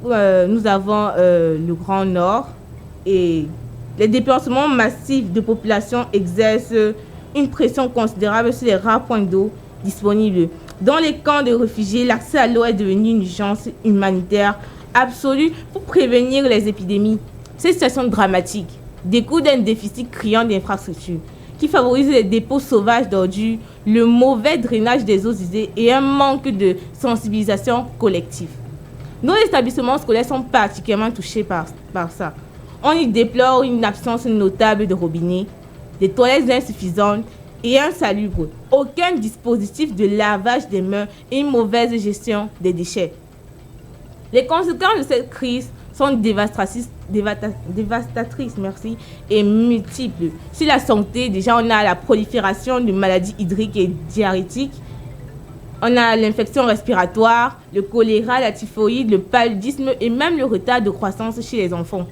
Nous avons le Grand Nord et les déplacements massifs de population exercent une pression considérable sur les rares points d'eau disponibles. Dans les camps de réfugiés, l'accès à l'eau est devenu une urgence humanitaire absolue pour prévenir les épidémies. Cette situation dramatique découle d'un déficit criant d'infrastructures qui favorise les dépôts sauvages d'ordures, le mauvais drainage des eaux usées et un manque de sensibilisation collective. Nos établissements scolaires sont particulièrement touchés par ça. On y déplore une absence notable de robinets, des toilettes insuffisantes et insalubres, aucun dispositif de lavage des mains et une mauvaise gestion des déchets. Les conséquences de cette crise sont dévastatrices et multiples. Sur la santé, déjà, on a la prolifération de maladies hydriques et diarrhétiques. On a l'infection respiratoire, le choléra, la typhoïde, le paludisme et même le retard de croissance chez les enfants.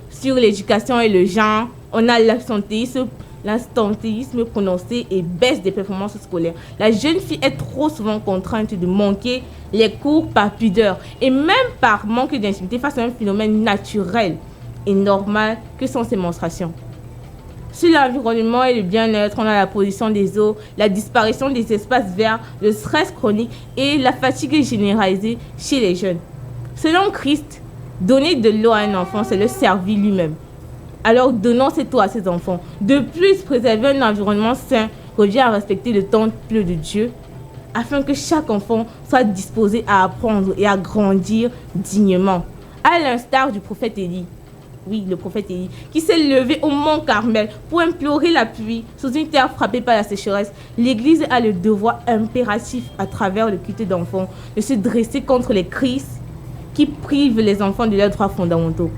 Sur l'éducation et le genre, on a l'absentéisme l'absentéisme prononcé et baisse des performances scolaires. La jeune fille est trop souvent contrainte de manquer les cours par pudeur et même par manque d'intimité face à un phénomène naturel et normal que sont ces menstruations. Sur l'environnement et le bien-être, on a la pollution des eaux, la disparition des espaces verts, le stress chronique et la fatigue généralisée chez les jeunes. Selon Christ, donner de l'eau à un enfant, c'est le servir lui-même. Alors donnons cette eau à ses enfants. De plus, préserver un environnement sain revient à respecter le temple de Dieu afin que chaque enfant soit disposé à apprendre et à grandir dignement. À l'instar du prophète Élie. Oui, le prophète Élie, qui s'est levé au mont Carmel pour implorer la pluie sous une terre frappée par la sécheresse. L'Église a le devoir impératif, à travers le culte d'enfants, de se dresser contre les crises qui privent les enfants de leurs droits fondamentaux.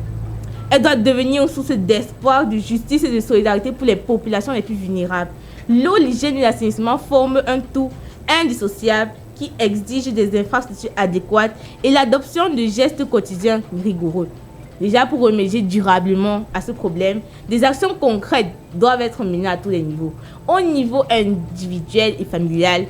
Elle doit devenir une source d'espoir, de justice et de solidarité pour les populations les plus vulnérables. L'eau, l'hygiène et l'assainissement forment un tout indissociable qui exige des infrastructures adéquates et l'adoption de gestes quotidiens rigoureux. Déjà, pour remédier durablement à ce problème, des actions concrètes doivent être menées à tous les niveaux. Au niveau individuel et familial,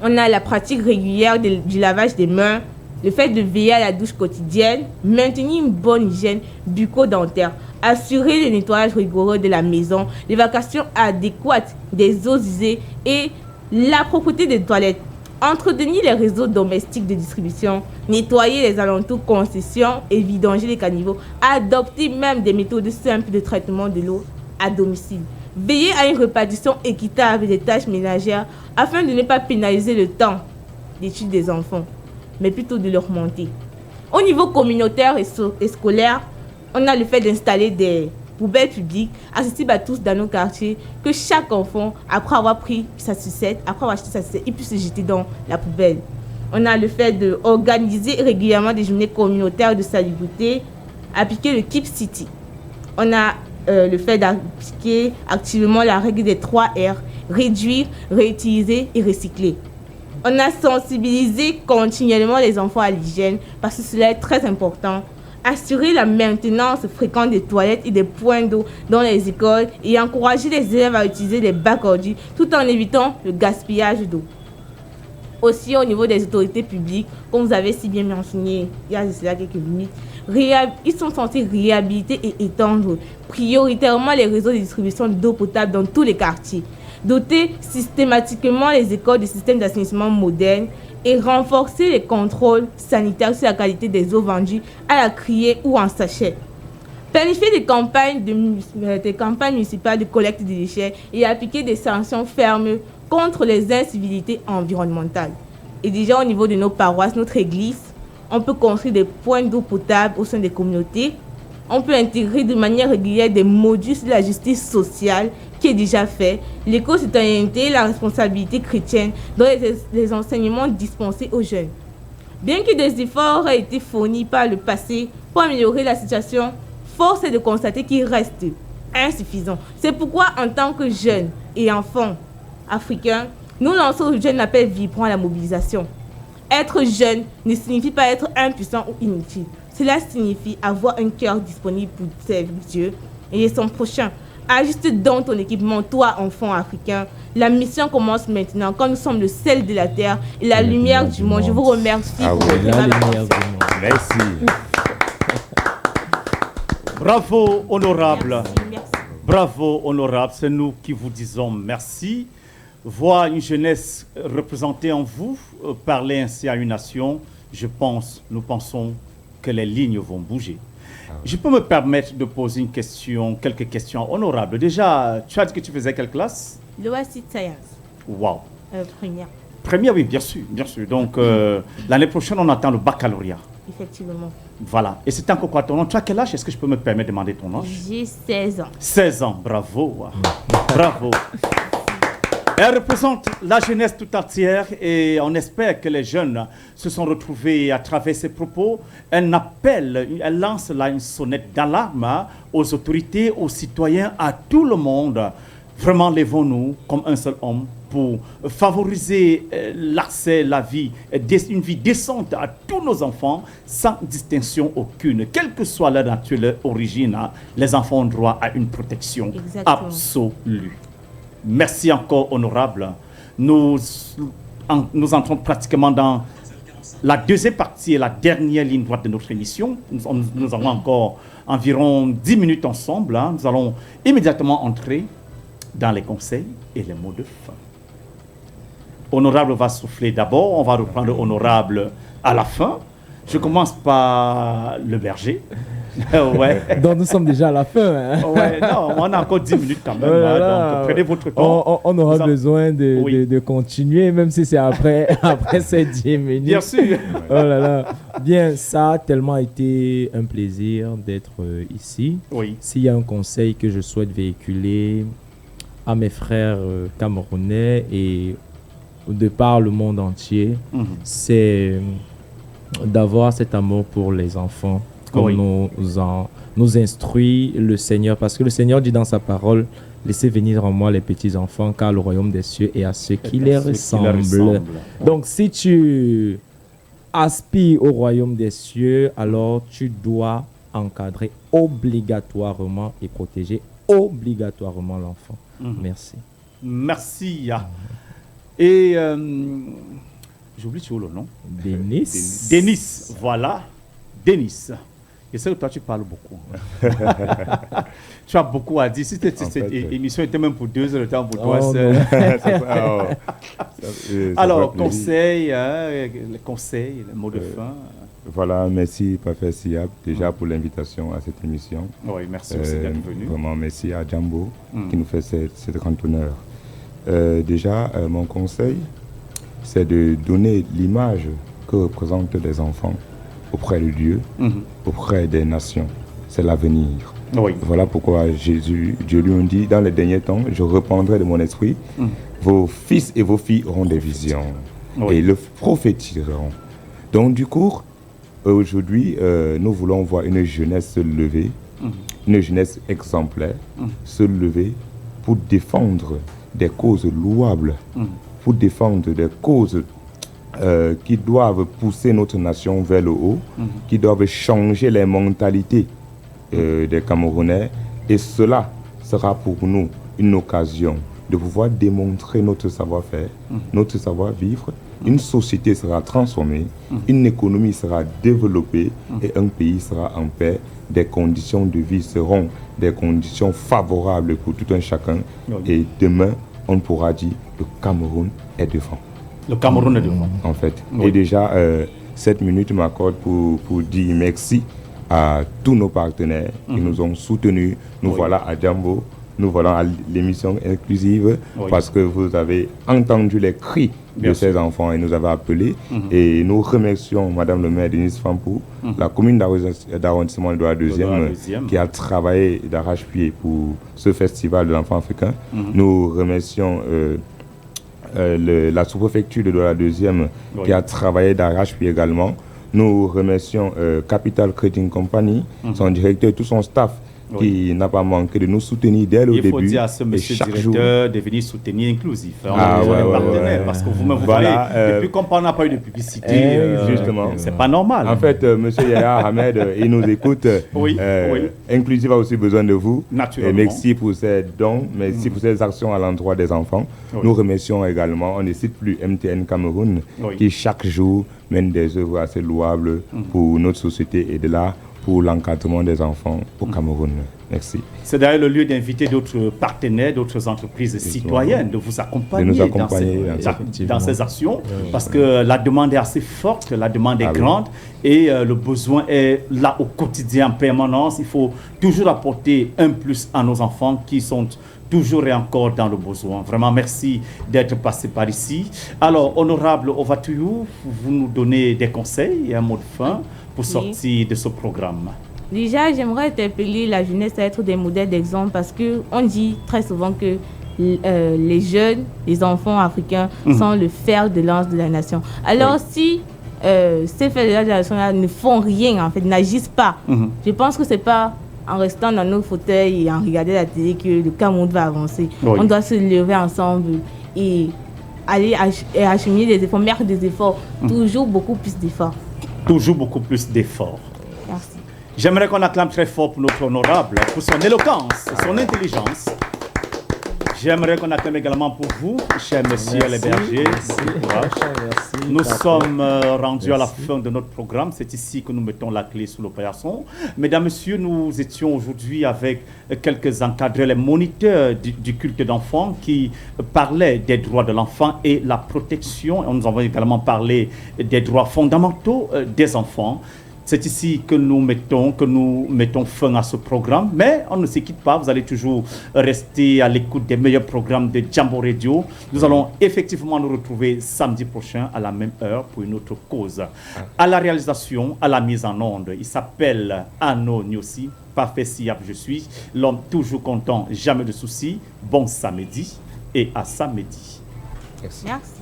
on a la pratique régulière du lavage des mains, le fait de veiller à la douche quotidienne, maintenir une bonne hygiène bucco-dentaire, assurer le nettoyage rigoureux de la maison, l'évacuation adéquate des eaux usées et la propreté des toilettes. Entretenir les réseaux domestiques de distribution, nettoyer les alentours concessions et vidanger les caniveaux, adopter même des méthodes simples de traitement de l'eau à domicile. Veiller à une répartition équitable des tâches ménagères afin de ne pas pénaliser le temps d'études des enfants, mais plutôt de leur monter. Au niveau communautaire et scolaire, on a le fait d'installer des poubelles publiques accessibles à tous dans nos quartiers, que chaque enfant, après avoir pris sa sucette, après avoir acheté sa sucette, il puisse se jeter dans la poubelle. On a le fait d'organiser régulièrement des journées communautaires de salubrité, appliquer le Keep City. On a le fait d'appliquer activement la règle des 3 R, réduire, réutiliser et recycler. On a sensibilisé continuellement les enfants à l'hygiène parce que cela est très important. Assurer la maintenance fréquente des toilettes et des points d'eau dans les écoles et encourager les élèves à utiliser les bacs ordures tout en évitant le gaspillage d'eau. Aussi au niveau des autorités publiques, comme vous avez si bien mentionné il y a quelques minutes, ils sont censés réhabiliter et étendre prioritairement les réseaux de distribution d'eau potable dans tous les quartiers, doter systématiquement les écoles de systèmes d'assainissement modernes et renforcer les contrôles sanitaires sur la qualité des eaux vendues à la criée ou en sachet. Planifier des campagnes municipales de collecte des déchets et appliquer des sanctions fermes contre les incivilités environnementales. Et déjà au niveau de nos paroisses, notre église, on peut construire des points d'eau potable au sein des communautés. On peut intégrer de manière régulière des modules de la justice sociale qui est déjà fait, l'éco-citoyenneté, la responsabilité chrétienne dans les enseignements dispensés aux jeunes. Bien que des efforts aient été fournis par le passé pour améliorer la situation, force est de constater qu'il reste insuffisant. C'est pourquoi, en tant que jeunes et enfants africains, nous lançons aujourd'hui un appel vibrant à la mobilisation. Être jeune ne signifie pas être impuissant ou inutile. Cela signifie avoir un cœur disponible pour servir Dieu et son prochain. Ajuste donc ton équipement, toi, enfant africain. La mission commence maintenant, quand nous sommes le sel de la terre et la lumière du monde. Je vous remercie. Merci. Bravo, honorable. Merci. Bravo, honorable. C'est nous qui vous disons merci. Voir une jeunesse représentée en vous, parler ainsi à une nation, nous pensons que les lignes vont bouger. Je peux me permettre de poser quelques questions honorables. Déjà, tu as dit que tu faisais quelle classe? L'OASI Science. Wow. Première. Première, oui, bien sûr, bien sûr. Donc, l'année prochaine, on attend le baccalauréat. Effectivement. Voilà. Et c'est encore quoi ton nom? Tu as quel âge? Est-ce que je peux me permettre de demander ton âge? J'ai 16 ans. 16 ans, bravo. Bravo. Elle représente la jeunesse tout entière et on espère que les jeunes se sont retrouvés à travers ses propos. Elle lance là une sonnette d'alarme aux autorités, aux citoyens, à tout le monde. Vraiment, lèvons-nous comme un seul homme pour favoriser l'accès, la vie, une vie décente à tous nos enfants, sans distinction aucune. Quelle que soit leur nature, leur origine, les enfants ont droit à une protection absolue. Merci encore, honorable. Nous entrons pratiquement dans la deuxième partie et la dernière ligne droite de notre émission. Nous avons encore environ 10 minutes ensemble. Nous allons immédiatement entrer dans les conseils et les mots de fin. Honorable va souffler d'abord, on va reprendre Honorable à la fin. Je commence par le berger. Ouais. Donc nous sommes déjà à la fin. Hein. Ouais, non, on a encore 10 minutes quand même. Donc prenez votre temps. On aura besoin de continuer, même si c'est après ces 10 minutes. Bien sûr. Oh là là. Bien, ça a tellement été un plaisir d'être ici. Oui. S'il y a un conseil que je souhaite véhiculer à mes frères camerounais et de par le monde entier, c'est d'avoir cet amour pour les enfants, comme nous instruit le Seigneur, parce que le Seigneur dit dans sa parole, laissez venir en moi les petits enfants, car le royaume des cieux est à ceux qui les ressemblent. Donc si tu aspires au royaume des cieux, alors tu dois encadrer obligatoirement et protéger obligatoirement l'enfant. Merci. Merci. Et j'oublie toujours le nom. Denis, voilà. Denis. Et c'est que toi, tu parles beaucoup. Tu as beaucoup à dire. Si cette émission était même pour 2 heures de temps pour toi, alors, conseils, les conseils, les mots de fin. Voilà, merci Parfait Siab déjà pour l'invitation à cette émission. Oui, merci aussi d'être venu. Vraiment, merci à Djambo qui nous fait cet grand honneur. Déjà, mon conseil, c'est de donner l'image que représentent les enfants auprès de Dieu, auprès des nations. C'est l'avenir. Oui. Voilà pourquoi Dieu lui a dit, dans les derniers temps, je reprendrai de mon esprit, vos fils et vos filles auront des visions et le prophétiseront. Donc du coup, aujourd'hui, nous voulons voir une jeunesse se lever, une jeunesse exemplaire, se lever pour défendre des causes louables, pour défendre des causes qui doivent pousser notre nation vers le haut, qui doivent changer les mentalités des Camerounais. Et cela sera pour nous une occasion de pouvoir démontrer notre savoir-faire, notre savoir-vivre. Une société sera transformée, une économie sera développée et un pays sera en paix. Des conditions de vie seront des conditions favorables pour tout un chacun. Et demain, on pourra dire le Cameroun est devant. Le Cameroun est devant. En fait. Et déjà, 7 minutes m'accordent pour dire merci à tous nos partenaires qui nous ont soutenus. Nous voilà à Djambo, nous voilà à l'émission inclusive parce que vous avez entendu les cris de ces enfants et nous avez appelés. Et nous remercions Madame le maire Denise Fampou, la commune d'arrondissement de la deuxième qui a travaillé d'arrache-pied pour ce festival de l'enfant africain. Nous remercions la sous-préfecture de la deuxième qui a travaillé d'arrache-pied également. Nous remercions Capital Trading Company, son directeur et tout son staff qui n'a pas manqué de nous soutenir dès le début. Il faut dire à ce monsieur directeur de venir soutenir Inclusif. Parce que vous-même, vous voyez, depuis qu'on n'a pas eu de publicité, justement, c'est pas normal. En fait, monsieur Yaya Ahmed, il nous écoute. Inclusif a aussi besoin de vous. Naturellement. Et merci pour ces dons, merci pour ces actions à l'endroit des enfants. Nous remercions également, on ne cite plus MTN Cameroun, qui chaque jour mène des œuvres assez louables pour notre société et de là pour l'encadrement des enfants au Cameroun. Merci. C'est d'ailleurs le lieu d'inviter d'autres partenaires, d'autres entreprises citoyennes de vous accompagner, dans ces actions, parce que la demande est assez forte, la demande est grande et le besoin est là au quotidien, en permanence. Il faut toujours apporter un plus à nos enfants qui sont toujours et encore dans le besoin. Vraiment, merci d'être passé par ici. Alors, honorable Ovatuyou, vous nous donnez des conseils et un mot de fin pour sortir de ce programme. Déjà, j'aimerais interpeller la jeunesse à être des modèles d'exemple parce qu'on dit très souvent que les jeunes, les enfants africains sont le fer de lance de la nation. Alors, si ces fers de lance de la nation ne font rien, en fait, n'agissent pas, je pense que ce n'est pas en restant dans nos fauteuils et en regardant la télé que le Cameroun va avancer. On doit se lever ensemble et aller acheminer des efforts, mettre des efforts, toujours beaucoup plus d'efforts. Toujours beaucoup plus d'efforts. Merci. J'aimerais qu'on acclame très fort pour notre honorable, pour son éloquence, son intelligence. J'aimerais qu'on acclame également pour vous, chers messieurs les bergers. Merci. Nous sommes rendus à la fin de notre programme. C'est ici que nous mettons la clé sous l'opération. Mesdames, messieurs, nous étions aujourd'hui avec quelques encadrés, les moniteurs du culte d'enfants qui parlaient des droits de l'enfant et la protection. Nous avons également parlé des droits fondamentaux des enfants. C'est ici que nous mettons fin à ce programme. Mais on ne se quitte pas. Vous allez toujours rester à l'écoute des meilleurs programmes de Jambo Radio. Nous allons effectivement nous retrouver samedi prochain à la même heure pour une autre cause. À la réalisation, à la mise en onde, il s'appelle Anno Nyosi. Parfait Siap, je suis. L'homme toujours content, jamais de soucis. Bon samedi et à samedi. Merci.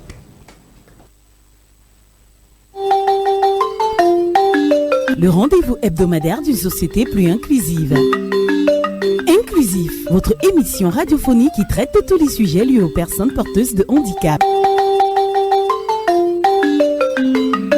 Le rendez-vous hebdomadaire d'une société plus inclusive. Inclusif, votre émission radiophonique qui traite de tous les sujets liés aux personnes porteuses de handicap.